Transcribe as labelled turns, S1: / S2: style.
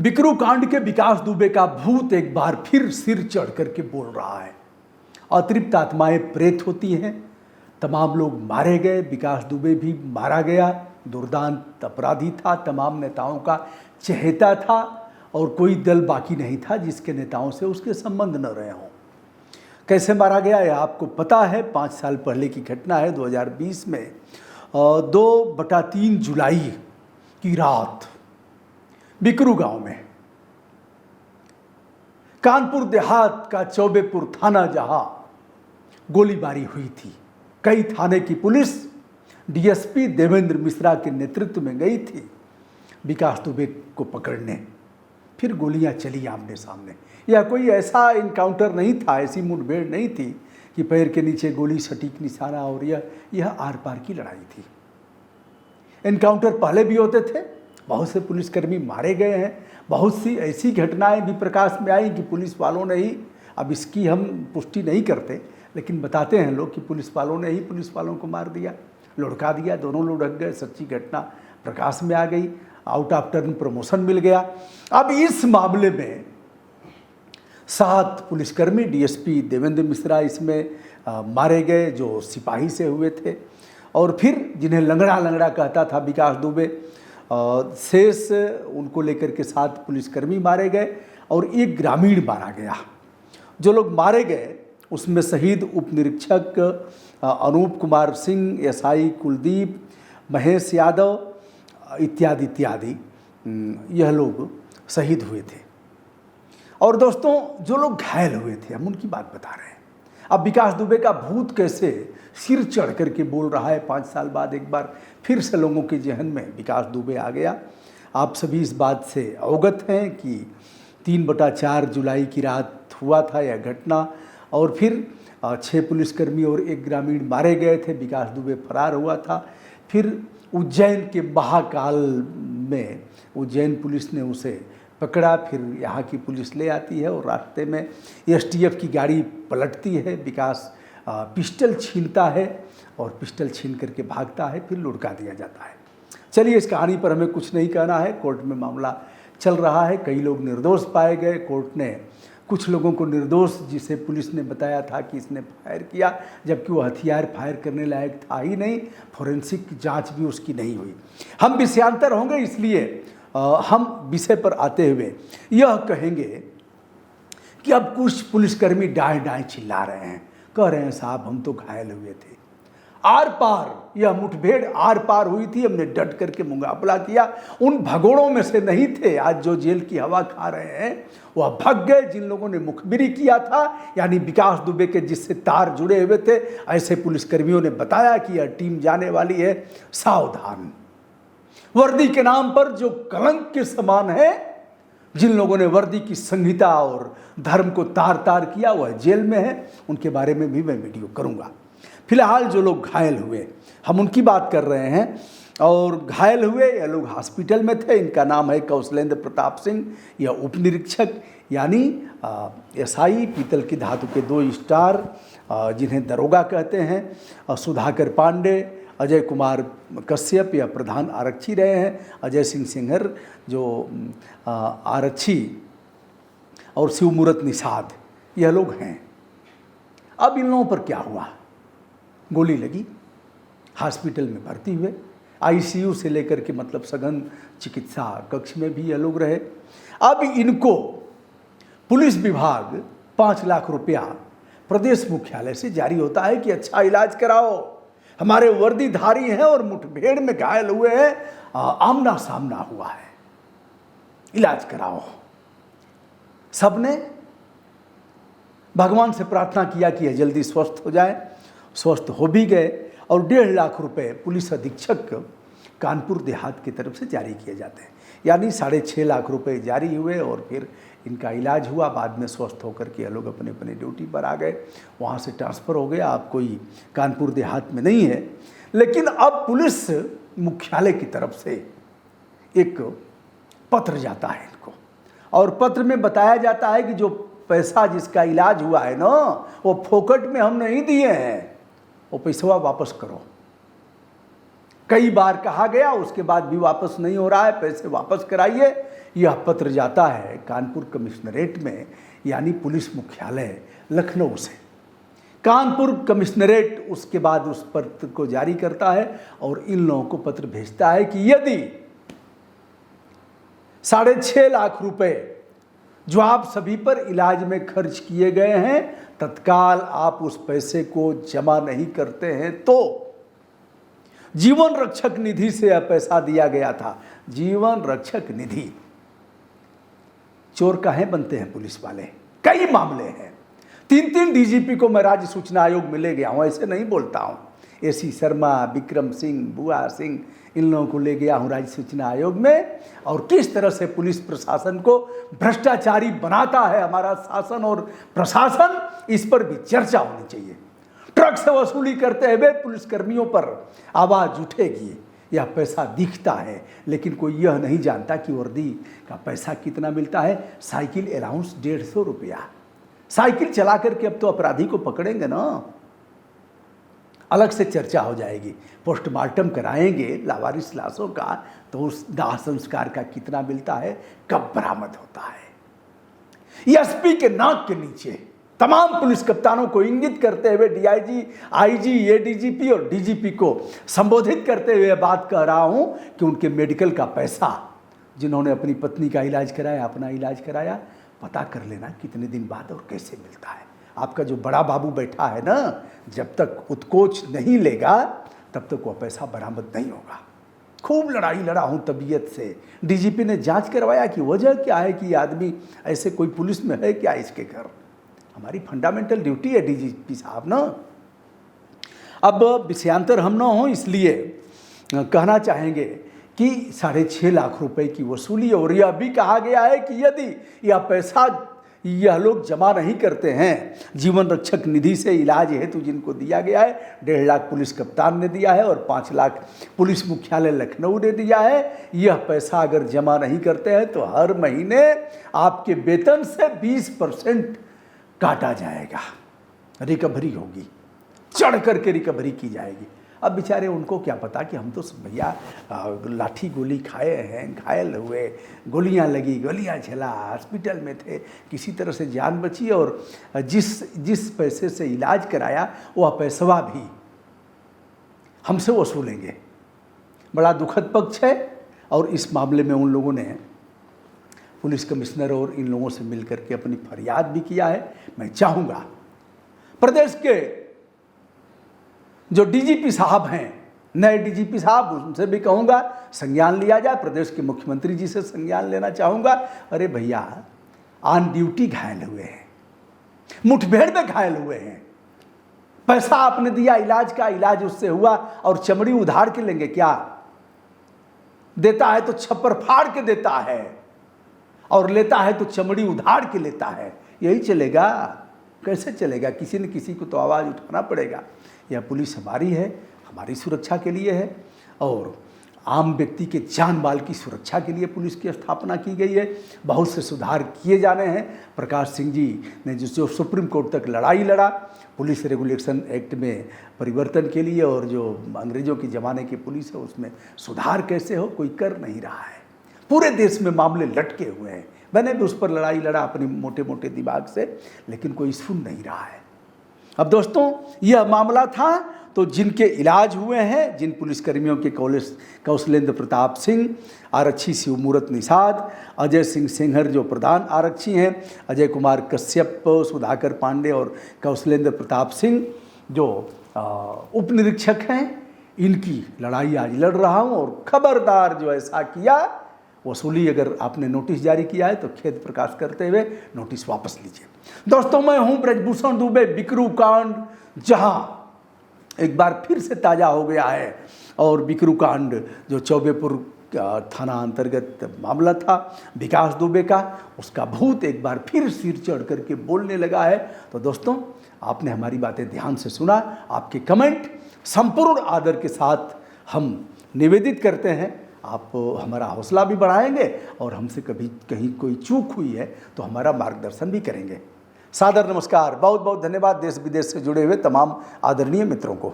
S1: बिकरू कांड के विकास दुबे का भूत एक बार फिर सिर चढ़ करके बोल रहा है। अतृप्त आत्माएं प्रेत होती हैं। तमाम लोग मारे गए, विकास दुबे भी मारा गया। दुर्दांत अपराधी था, तमाम नेताओं का चहेता था और कोई दल बाकी नहीं था जिसके नेताओं से उसके संबंध न रहे हों। कैसे मारा गया यह आपको पता है। 5 साल पहले की घटना है, 2020 में 2/3 जुलाई की रात बिकरू गांव में, कानपुर देहात का चौबेपुर थाना जहां गोलीबारी हुई थी। कई थाने की पुलिस डीएसपी देवेंद्र मिश्रा के नेतृत्व में गई थी विकास दुबे को पकड़ने। फिर गोलियां चली आमने सामने। यह कोई ऐसा इनकाउंटर नहीं था, ऐसी मुठभेड़ नहीं थी कि पैर के नीचे गोली, सटीक निशाना, और यह आर पार की लड़ाई थी। इनकाउंटर पहले भी होते थे, बहुत से पुलिसकर्मी मारे गए हैं। बहुत सी ऐसी घटनाएं भी प्रकाश में आई कि पुलिस वालों ने ही, अब इसकी हम पुष्टि नहीं करते लेकिन बताते हैं लोग कि पुलिस वालों ने ही पुलिस वालों को मार दिया, लुढ़का दिया, दोनों लुढ़क गए। सच्ची घटना प्रकाश में आ गई, आउट ऑफ टर्न प्रमोशन मिल गया। अब इस मामले में 7 पुलिसकर्मी डीएसपी देवेंद्र मिश्रा इसमें मारे गए जो सिपाही से हुए थे, और फिर जिन्हें लंगड़ा लंगड़ा कहता था विकास दुबे, शेष उनको लेकर के 7 पुलिसकर्मी मारे गए और 1 ग्रामीण मारा गया। जो लोग मारे गए उसमें शहीद उप निरीक्षक अनूप कुमार सिंह, एसआई कुलदीप, महेश यादव इत्यादि इत्यादि यह लोग शहीद हुए थे। और दोस्तों, जो लोग घायल हुए थे हम उनकी बात बता रहे हैं। अब विकास दुबे का भूत कैसे सिर चढ़ करके बोल रहा है। 5 साल बाद एक बार फिर से लोगों के जहन में विकास दुबे आ गया। आप सभी इस बात से अवगत हैं कि 3/4 जुलाई की रात हुआ था यह घटना, और फिर 6 पुलिसकर्मी और 1 ग्रामीण मारे गए थे। विकास दुबे फरार हुआ था। फिर उज्जैन के महाकाल में उज्जैन पुलिस ने उसे पकड़ा। फिर यहाँ की पुलिस ले आती है और रास्ते में एसटीएफ की गाड़ी पलटती है। विकास पिस्टल छीनता है और पिस्टल छीन करके भागता है, फिर लुढ़का दिया जाता है। चलिए, इस कहानी पर हमें कुछ नहीं कहना है। कोर्ट में मामला चल रहा है। कई लोग निर्दोष पाए गए। कोर्ट ने कुछ लोगों को निर्दोष, जिसे पुलिस ने बताया था कि इसने फायर किया, जबकि वो हथियार फायर करने लायक था ही नहीं। फोरेंसिक जांच भी उसकी नहीं हुई। हम विषयांतर होंगे, इसलिए हम विषय पर आते हुए यह कहेंगे कि अब कुछ पुलिसकर्मी डाएं डाएं चिल्ला रहे हैं, कह रहे हैं साहब हम तो घायल हुए थे। आर पार यह मुठभेड़ आर पार हुई थी, हमने डट करके मुकाबला किया। उन भगोड़ों में से नहीं थे आज जो जेल की हवा खा रहे हैं, वह भग गए जिन लोगों ने मुखबिरी किया था, यानी विकास दुबे के जिससे तार जुड़े हुए थे। ऐसे पुलिसकर्मियों ने बताया कि यह टीम जाने वाली है, सावधान। वर्दी के नाम पर जो कलंक के समान है, जिन लोगों ने वर्दी की संहिता और धर्म को तार तार किया, वह जेल में है। उनके बारे में भी मैं वीडियो करूंगा। फिलहाल जो लोग घायल हुए हम उनकी बात कर रहे हैं। और घायल हुए यह लोग हॉस्पिटल में थे। इनका नाम है कौशलेंद्र प्रताप सिंह, यह उप निरीक्षक यानी एसआई, पीतल की धातु के 2 स्टार जिन्हें दरोगा कहते हैं, सुधाकर पांडे, अजय कुमार कश्यप या प्रधान आरक्षी रहे हैं, अजय सिंह सिंघर जो आरक्षी, और शिवमूर्त निषाद, यह लोग हैं। अब इन लोगों पर क्या हुआ? गोली लगी, हॉस्पिटल में भर्ती हुए, आईसीयू से लेकर के मतलब सघन चिकित्सा कक्ष में भी यह लोग रहे। अब इनको पुलिस विभाग 5 लाख रुपया प्रदेश मुख्यालय से जारी होता है कि अच्छा इलाज कराओ, हमारे वर्दीधारी हैं और मुठभेड़ में घायल हुए हैं, आमना सामना हुआ है, इलाज कराओ। सबने भगवान से प्रार्थना किया कि यह जल्दी स्वस्थ हो जाए। स्वस्थ हो भी गए और 1.5 लाख रुपए पुलिस अधीक्षक कानपुर देहात की तरफ से जारी किए जाते हैं, यानी 6.5 लाख रुपए जारी हुए और फिर इनका इलाज हुआ। बाद में स्वस्थ होकर के ये लोग अपने अपने ड्यूटी पर आ गए, वहाँ से ट्रांसफ़र हो गया। अब कोई कानपुर देहात में नहीं है। लेकिन अब पुलिस मुख्यालय की तरफ से एक पत्र जाता है इनको, और पत्र में बताया जाता है कि जो पैसा जिसका इलाज हुआ है ना, वो फोकट में हम नहीं दिए हैं, वो पैसा वापस करो। कई बार कहा गया, उसके बाद भी वापस नहीं हो रहा है, पैसे वापस कराइए। यह पत्र जाता है कानपुर कमिश्नरेट में, यानी पुलिस मुख्यालय लखनऊ से। कानपुर कमिश्नरेट उसके बाद उस पत्र को जारी करता है और इन लोगों को पत्र भेजता है कि यदि 6.5 लाख रुपए जो आप सभी पर इलाज में खर्च किए गए हैं, तत्काल आप उस पैसे को जमा नहीं करते हैं तो जीवन रक्षक निधि से यह पैसा दिया गया था। जीवन रक्षक निधि, चोर काहे बनते हैं पुलिस वाले? कई मामले हैं। 3 डीजीपी को मैं राज्य सूचना आयोग में ले गया हूं, ऐसे नहीं बोलता हूं। एसी शर्मा, विक्रम सिंह, बुआ सिंह, इन लोगों को ले गया हूं राज्य सूचना आयोग में, और किस तरह से पुलिस प्रशासन को भ्रष्टाचारी बनाता है हमारा शासन और प्रशासन, इस पर भी चर्चा होनी चाहिए। ट्रक से वसूली करते हुए पुलिसकर्मियों पर आवाज उठेगी। यह पैसा दिखता है, लेकिन कोई यह नहीं जानता कि वर्दी का पैसा कितना मिलता है। साइकिल अलाउंस 150 रुपया। साइकिल चला करके अब तो अपराधी को पकड़ेंगे ना, अलग से चर्चा हो जाएगी। पोस्टमार्टम कराएंगे लावारिस लाशों का, तो उस दाह संस्कार का कितना मिलता है, कब बरामद होता है। एसपी के नाक के नीचे तमाम पुलिस कप्तानों को इंगित करते हुए डीआईजी, आईजी, एडीजीपी और डीजीपी को संबोधित करते हुए बात कर रहा हूं कि उनके मेडिकल का पैसा, जिन्होंने अपनी पत्नी का इलाज कराया, अपना इलाज कराया, पता कर लेना कितने दिन बाद और कैसे मिलता है। आपका जो बड़ा बाबू बैठा है ना, जब तक उत्कोच नहीं लेगा तब तक वह पैसा बरामद नहीं होगा। खूब लड़ाई लड़ा हूँ तबीयत से। डीजीपी ने जांच करवाया कि वजह क्या है कि आदमी ऐसे कोई पुलिस में है क्या इसके घर। हमारी फंडामेंटल ड्यूटी है डीजीपी साहब ना। अब विषयांतर हम ना हो, इसलिए कहना चाहेंगे कि 6.5 लाख रुपए की वसूली, और यह भी कहा गया है कि यदि यह पैसा यह लोग जमा नहीं करते हैं, जीवन रक्षक निधि से इलाज हेतु जिनको दिया गया है, 1.5 लाख पुलिस कप्तान ने दिया है और 5 लाख पुलिस मुख्यालय लखनऊ ने दिया है, यह पैसा अगर जमा नहीं करते हैं तो हर महीने आपके वेतन से 20% काटा जाएगा। रिकवरी होगी, चढ़ करके रिकवरी की जाएगी। अब बेचारे उनको क्या पता कि हम तो भैया लाठी गोली खाए हैं, घायल हुए, गोलियां लगी, गोलियां झेला, हॉस्पिटल में थे, किसी तरह से जान बची, और जिस पैसे से इलाज कराया वह पैसवा भी हमसे वसूलेंगे। बड़ा दुखद पक्ष है। और इस मामले में उन लोगों ने पुलिस कमिश्नर और इन लोगों से मिलकर के अपनी फरियाद भी किया है। मैं चाहूँगा प्रदेश के जो डीजीपी साहब हैं, नए डीजीपी साहब, उनसे भी कहूँगा संज्ञान लिया जाए। प्रदेश के मुख्यमंत्री जी से संज्ञान लेना चाहूँगा। अरे भैया, ऑन ड्यूटी घायल हुए हैं, मुठभेड़ में घायल हुए हैं, पैसा आपने दिया इलाज का, इलाज उससे हुआ, और चमड़ी उधार के लेंगे क्या? देता है तो छप्पर फाड़ के देता है, और लेता है तो चमड़ी उधार के लेता है। यही चलेगा? कैसे चलेगा? किसी न किसी को तो आवाज़ उठाना पड़ेगा। यह पुलिस हमारी है, हमारी सुरक्षा के लिए है, और आम व्यक्ति के जान माल की सुरक्षा के लिए पुलिस की स्थापना की गई है। बहुत से सुधार किए जाने हैं। प्रकाश सिंह जी ने जो सुप्रीम कोर्ट तक लड़ाई लड़ा पुलिस रेगुलेशन एक्ट में परिवर्तन के लिए, और जो अंग्रेज़ों के ज़माने की पुलिस है उसमें सुधार कैसे हो, कोई कर नहीं रहा है। पूरे देश में मामले लटके हुए हैं। मैंने भी उस पर लड़ाई लड़ा अपने मोटे मोटे दिमाग से, लेकिन कोई सुन नहीं रहा है। अब दोस्तों, यह मामला था तो जिनके इलाज हुए हैं, जिन पुलिसकर्मियों के कौशलेंद्र प्रताप सिंह, आरक्षी शिवमूर्त निषाद, अजय सिंह सिंहर जो प्रधान आरक्षी हैं, अजय कुमार कश्यप, सुधाकर पांडे और कौशलेंद्र प्रताप सिंह जो उप निरीक्षक हैं, इनकी लड़ाई आज लड़ रहा हूँ। और खबरदार जो ऐसा किया, वसूली अगर आपने नोटिस जारी किया है तो खेद प्रकाश करते हुए नोटिस वापस लीजिए। दोस्तों, मैं हूं ब्रजभूषण दुबे। बिकरू कांड जहां एक बार फिर से ताज़ा हो गया है, और बिकरू कांड जो चौबेपुर थाना अंतर्गत मामला था विकास दुबे का, उसका भूत एक बार फिर सिर चढ़ करके बोलने लगा है। तो दोस्तों, आपने हमारी बातें ध्यान से सुना। आपके कमेंट संपूर्ण आदर के साथ हम निवेदित करते हैं। आप हमारा हौसला भी बढ़ाएंगे, और हमसे कभी कहीं कोई चूक हुई है तो हमारा मार्गदर्शन भी करेंगे। सादर नमस्कार, बहुत बहुत धन्यवाद देश विदेश से जुड़े हुए तमाम आदरणीय मित्रों को।